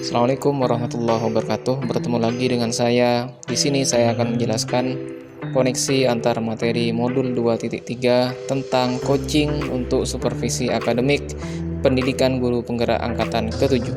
Assalamualaikum warahmatullahi wabarakatuh. Bertemu lagi dengan saya. Di sini saya akan menjelaskan koneksi antar materi modul 2.3 tentang coaching untuk supervisi akademik pendidikan guru penggerak angkatan ke-7.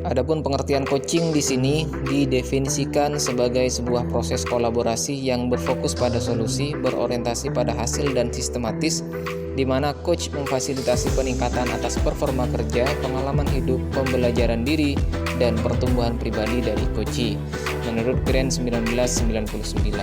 Adapun pengertian coaching di sini didefinisikan sebagai sebuah proses kolaborasi yang berfokus pada solusi, berorientasi pada hasil dan sistematis, di mana coach memfasilitasi peningkatan atas performa kerja, pengalaman hidup, pembelajaran diri, dan pertumbuhan pribadi dari coachee, menurut Grant 1999.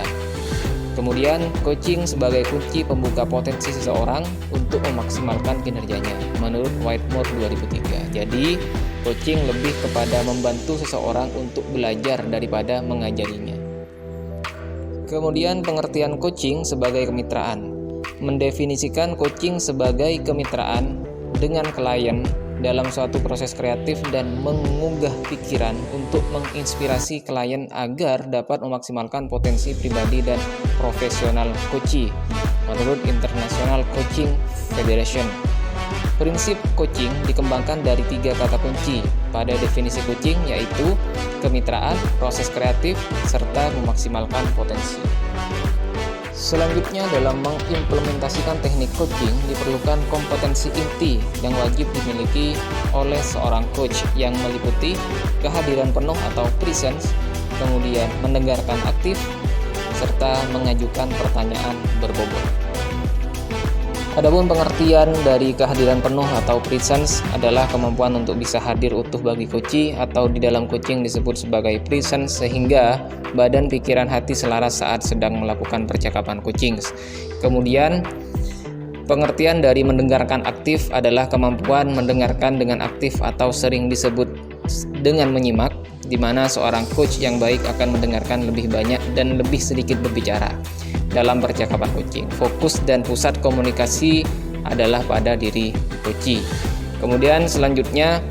Kemudian, coaching sebagai kunci pembuka potensi seseorang untuk memaksimalkan kinerjanya, menurut Whitmore 2003. Jadi, coaching lebih kepada membantu seseorang untuk belajar daripada mengajarinya. Kemudian, pengertian coaching sebagai kemitraan. Mendefinisikan coaching sebagai kemitraan dengan klien dalam suatu proses kreatif dan menggugah pikiran untuk menginspirasi klien agar dapat memaksimalkan potensi pribadi dan profesional coachee, menurut International Coaching Federation. Prinsip coaching dikembangkan dari 3 kata kunci pada definisi coaching, yaitu kemitraan, proses kreatif, serta memaksimalkan potensi. Selanjutnya, dalam mengimplementasikan teknik coaching diperlukan kompetensi inti yang wajib dimiliki oleh seorang coach yang meliputi kehadiran penuh atau presence, kemudian mendengarkan aktif, serta mengajukan pertanyaan berbobot. Adapun pengertian dari kehadiran penuh atau presence adalah kemampuan untuk bisa hadir utuh bagi coachee, atau di dalam coaching disebut sebagai presence, sehingga badan, pikiran, hati selaras saat sedang melakukan percakapan coaching. Kemudian pengertian dari mendengarkan aktif adalah kemampuan mendengarkan dengan aktif atau sering disebut dengan menyimak, di mana seorang coach yang baik akan mendengarkan lebih banyak dan lebih sedikit berbicara dalam percakapan coaching. Fokus dan pusat komunikasi adalah pada diri coachee. Kemudian selanjutnya,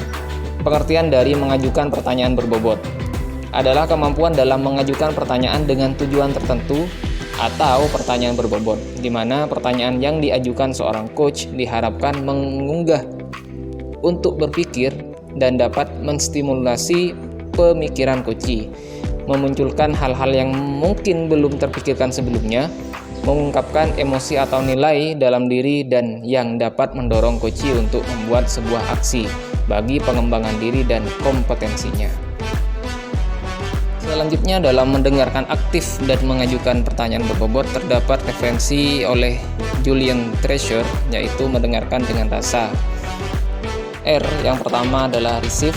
pengertian dari mengajukan pertanyaan berbobot adalah kemampuan dalam mengajukan pertanyaan dengan tujuan tertentu atau pertanyaan berbobot, di mana pertanyaan yang diajukan seorang coach diharapkan mengunggah untuk berpikir dan dapat menstimulasi pemikiran coachee, memunculkan hal-hal yang mungkin belum terpikirkan sebelumnya, mengungkapkan emosi atau nilai dalam diri, dan yang dapat mendorong coachee untuk membuat sebuah aksi bagi pengembangan diri dan kompetensinya. Selanjutnya, dalam mendengarkan aktif dan mengajukan pertanyaan berbobot terdapat referensi oleh Julian Treasure, yaitu mendengarkan dengan rasa. R yang pertama adalah receive,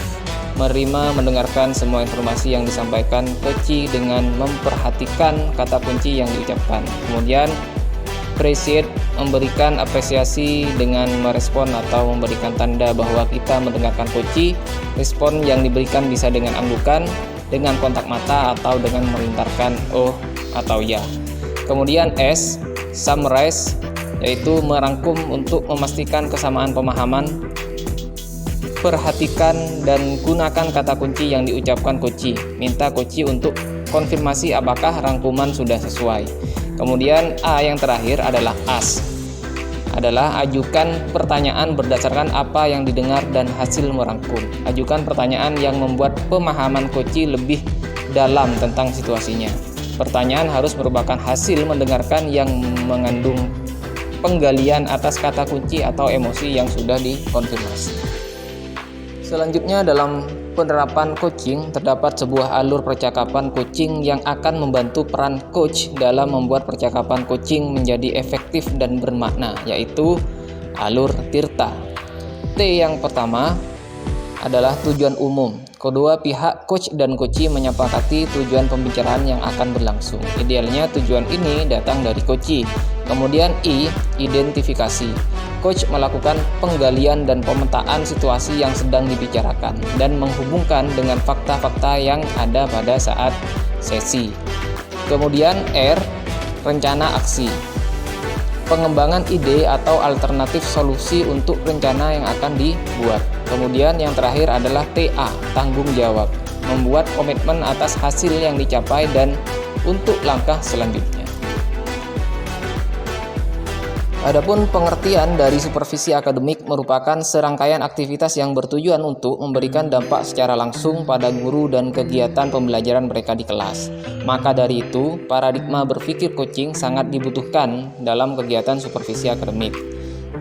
menerima, mendengarkan semua informasi yang disampaikan coachee dengan memperhatikan kata kunci yang diucapkan. Kemudian appreciate, memberikan apresiasi dengan merespon atau memberikan tanda bahwa kita mendengarkan coachee. Respon yang diberikan bisa dengan anggukan, dengan kontak mata, atau dengan melintarkan oh atau ya. Kemudian S, summarize, yaitu merangkum untuk memastikan kesamaan pemahaman. Perhatikan dan gunakan kata kunci yang diucapkan coachee. Minta coachee untuk konfirmasi apakah rangkuman sudah sesuai. Kemudian A yang terakhir adalah ask, adalah ajukan pertanyaan berdasarkan apa yang didengar dan hasil merangkum. Ajukan pertanyaan yang membuat pemahaman coachee lebih dalam tentang situasinya. Pertanyaan harus merupakan hasil mendengarkan yang mengandung penggalian atas kata kunci atau emosi yang sudah dikonfirmasi. Selanjutnya, dalam penerapan coaching terdapat sebuah alur percakapan coaching yang akan membantu peran coach dalam membuat percakapan coaching menjadi efektif dan bermakna, yaitu alur Tirta. T yang pertama adalah tujuan umum. Kedua pihak, coach dan coachee, menyepakati tujuan pembicaraan yang akan berlangsung. Idealnya tujuan ini datang dari coachee. Kemudian I, identifikasi. Coach melakukan penggalian dan pemetaan situasi yang sedang dibicarakan dan menghubungkan dengan fakta-fakta yang ada pada saat sesi. Kemudian R, rencana aksi. Pengembangan ide atau alternatif solusi untuk rencana yang akan dibuat. Kemudian yang terakhir adalah TA, tanggung jawab. Membuat komitmen atas hasil yang dicapai dan untuk langkah selanjutnya. Adapun pengertian dari supervisi akademik merupakan serangkaian aktivitas yang bertujuan untuk memberikan dampak secara langsung pada guru dan kegiatan pembelajaran mereka di kelas. Maka dari itu, paradigma berpikir coaching sangat dibutuhkan dalam kegiatan supervisi akademik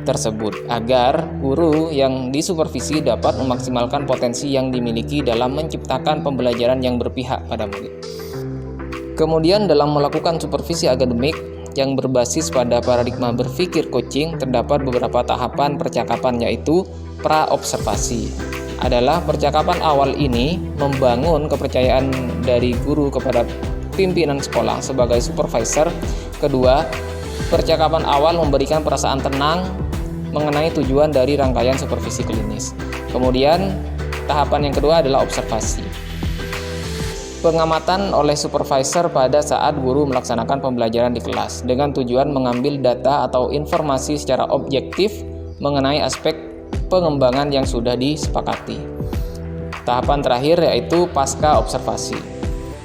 tersebut agar guru yang disupervisi dapat memaksimalkan potensi yang dimiliki dalam menciptakan pembelajaran yang berpihak pada murid. Kemudian dalam melakukan supervisi akademik yang berbasis pada paradigma berpikir coaching terdapat beberapa tahapan percakapan, yaitu pra-observasi. Adalah percakapan awal ini membangun kepercayaan dari guru kepada pimpinan sekolah sebagai supervisor. Kedua, percakapan awal memberikan perasaan tenang mengenai tujuan dari rangkaian supervisi klinis. Kemudian tahapan yang kedua adalah observasi. Pengamatan oleh supervisor pada saat guru melaksanakan pembelajaran di kelas dengan tujuan mengambil data atau informasi secara objektif mengenai aspek pengembangan yang sudah disepakati. Tahapan terakhir yaitu pasca observasi,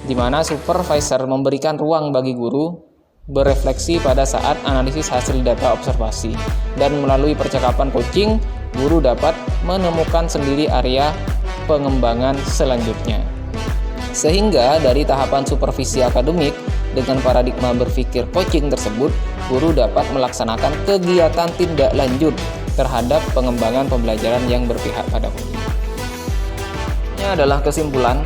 di mana supervisor memberikan ruang bagi guru berefleksi pada saat analisis hasil data observasi, dan melalui percakapan coaching guru dapat menemukan sendiri area pengembangan selanjutnya. Sehingga dari tahapan supervisi akademik dengan paradigma berpikir coaching tersebut, guru dapat melaksanakan kegiatan tindak lanjut terhadap pengembangan pembelajaran yang berpihak pada murid. Ini adalah kesimpulan.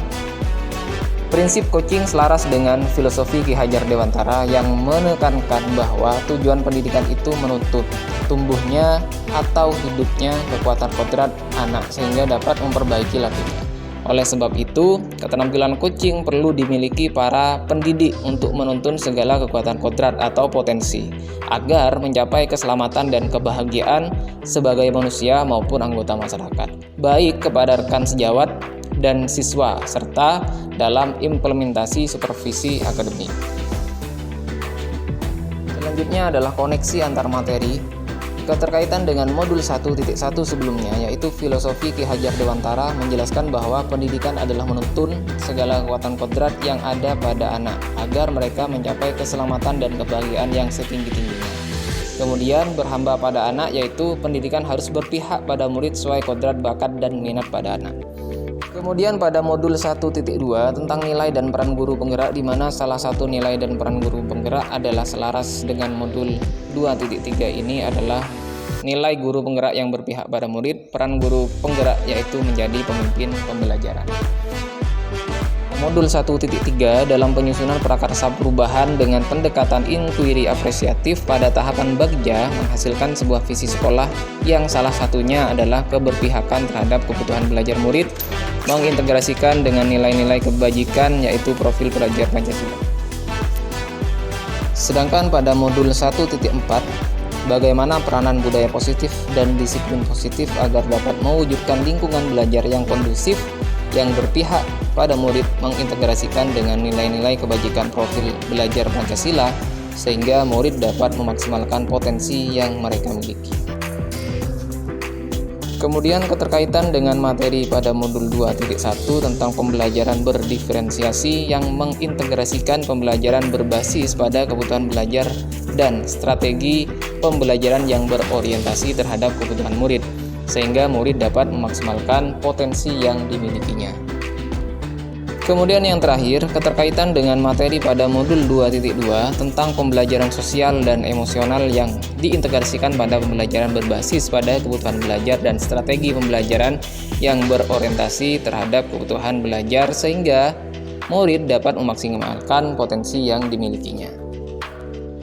Prinsip coaching selaras dengan filosofi Ki Hajar Dewantara yang menekankan bahwa tujuan pendidikan itu menuntut tumbuhnya atau hidupnya kekuatan kodrat anak sehingga dapat memperbaiki lakinya. Oleh sebab itu, keterampilan coaching perlu dimiliki para pendidik untuk menuntun segala kekuatan kodrat atau potensi, agar mencapai keselamatan dan kebahagiaan sebagai manusia maupun anggota masyarakat, baik kepada rekan sejawat dan siswa, serta dalam implementasi supervisi akademik. Selanjutnya adalah koneksi antar materi. Keterkaitan dengan modul 1.1 sebelumnya, yaitu filosofi Ki Hajar Dewantara menjelaskan bahwa pendidikan adalah menuntun segala kekuatan kodrat yang ada pada anak agar mereka mencapai keselamatan dan kebahagiaan yang setinggi-tingginya. Kemudian berhamba pada anak, yaitu pendidikan harus berpihak pada murid sesuai kodrat, bakat, dan minat pada anak. Kemudian pada modul 1.2 tentang nilai dan peran guru penggerak, di mana salah satu nilai dan peran guru penggerak adalah selaras dengan modul 2.3 ini adalah nilai guru penggerak yang berpihak pada murid. Peran guru penggerak yaitu menjadi pemimpin pembelajaran. Modul 1.3 dalam penyusunan prakarsa perubahan dengan pendekatan inquiry apresiatif pada tahapan bagja menghasilkan sebuah visi sekolah yang salah satunya adalah keberpihakan terhadap kebutuhan belajar murid, mengintegrasikan dengan nilai-nilai kebajikan yaitu profil pelajar Pancasila. Sedangkan pada modul 1.4 bagaimana peranan budaya positif dan disiplin positif agar dapat mewujudkan lingkungan belajar yang kondusif yang berpihak pada murid, mengintegrasikan dengan nilai-nilai kebajikan profil belajar Pancasila sehingga murid dapat memaksimalkan potensi yang mereka miliki. Kemudian keterkaitan dengan materi pada modul 2.1 tentang pembelajaran berdiferensiasi yang mengintegrasikan pembelajaran berbasis pada kebutuhan belajar dan strategi pembelajaran yang berorientasi terhadap kebutuhan murid, sehingga murid dapat memaksimalkan potensi yang dimilikinya. Kemudian yang terakhir, keterkaitan dengan materi pada modul 2.2 tentang pembelajaran sosial dan emosional yang diintegrasikan pada pembelajaran berbasis pada kebutuhan belajar dan strategi pembelajaran yang berorientasi terhadap kebutuhan belajar sehingga murid dapat memaksimalkan potensi yang dimilikinya.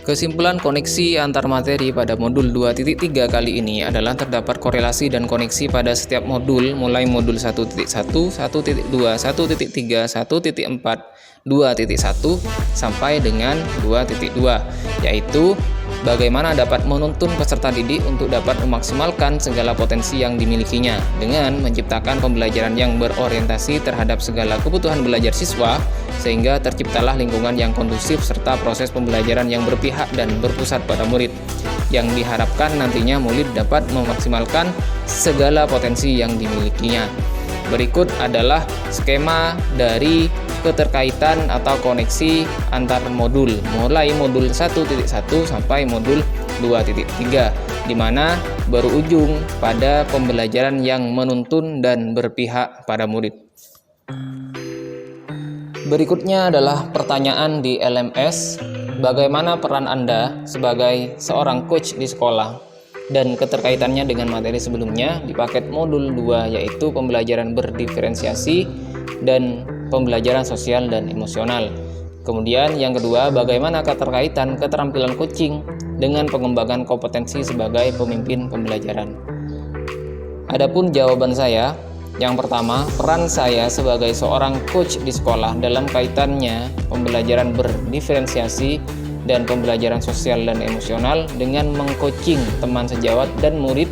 Kesimpulan koneksi antar materi pada modul 2.3 kali ini adalah terdapat korelasi dan koneksi pada setiap modul mulai modul 1.1, 1.2, 1.3, 1.4, 2.1 sampai dengan 2.2, yaitu bagaimana dapat menuntun peserta didik untuk dapat memaksimalkan segala potensi yang dimilikinya dengan menciptakan pembelajaran yang berorientasi terhadap segala kebutuhan belajar siswa sehingga terciptalah lingkungan yang kondusif serta proses pembelajaran yang berpihak dan berpusat pada murid yang diharapkan nantinya murid dapat memaksimalkan segala potensi yang dimilikinya. Berikut adalah skema dari keterkaitan atau koneksi antar modul mulai modul 1.1 sampai modul 2.3, di mana berujung pada pembelajaran yang menuntun dan berpihak pada murid. Berikutnya adalah pertanyaan di LMS, bagaimana peran Anda sebagai seorang coach di sekolah? Dan keterkaitannya dengan materi sebelumnya di paket modul 2, yaitu pembelajaran berdiferensiasi dan pembelajaran sosial dan emosional. Kemudian yang kedua, bagaimana keterkaitan keterampilan coaching dengan pengembangan kompetensi sebagai pemimpin pembelajaran. Adapun jawaban saya, yang pertama, peran saya sebagai seorang coach di sekolah dalam kaitannya pembelajaran berdiferensiasi dan pembelajaran sosial dan emosional dengan mengcoaching teman sejawat dan murid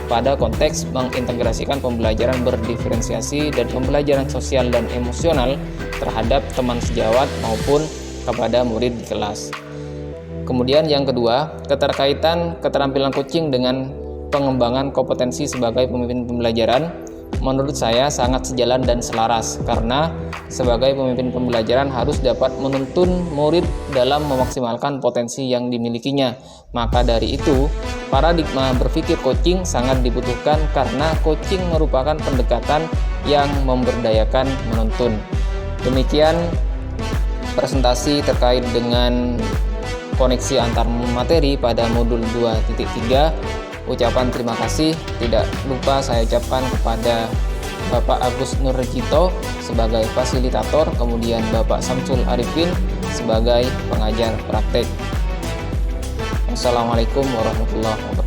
pada konteks mengintegrasikan pembelajaran berdiferensiasi dan pembelajaran sosial dan emosional terhadap teman sejawat maupun kepada murid di kelas. Kemudian yang kedua, keterkaitan keterampilan coaching dengan pengembangan kompetensi sebagai pemimpin pembelajaran menurut saya sangat sejalan dan selaras, karena sebagai pemimpin pembelajaran harus dapat menuntun murid dalam memaksimalkan potensi yang dimilikinya. Maka dari itu, paradigma berpikir coaching sangat dibutuhkan karena coaching merupakan pendekatan yang memberdayakan menuntun. Demikian presentasi terkait dengan koneksi antar materi pada modul 2.3. Ucapan terima kasih tidak lupa saya ucapkan kepada Bapak Agus Nurjito sebagai fasilitator, kemudian Bapak Samsul Arifin sebagai pengajar praktek. Wassalamualaikum warahmatullahi wabarakatuh.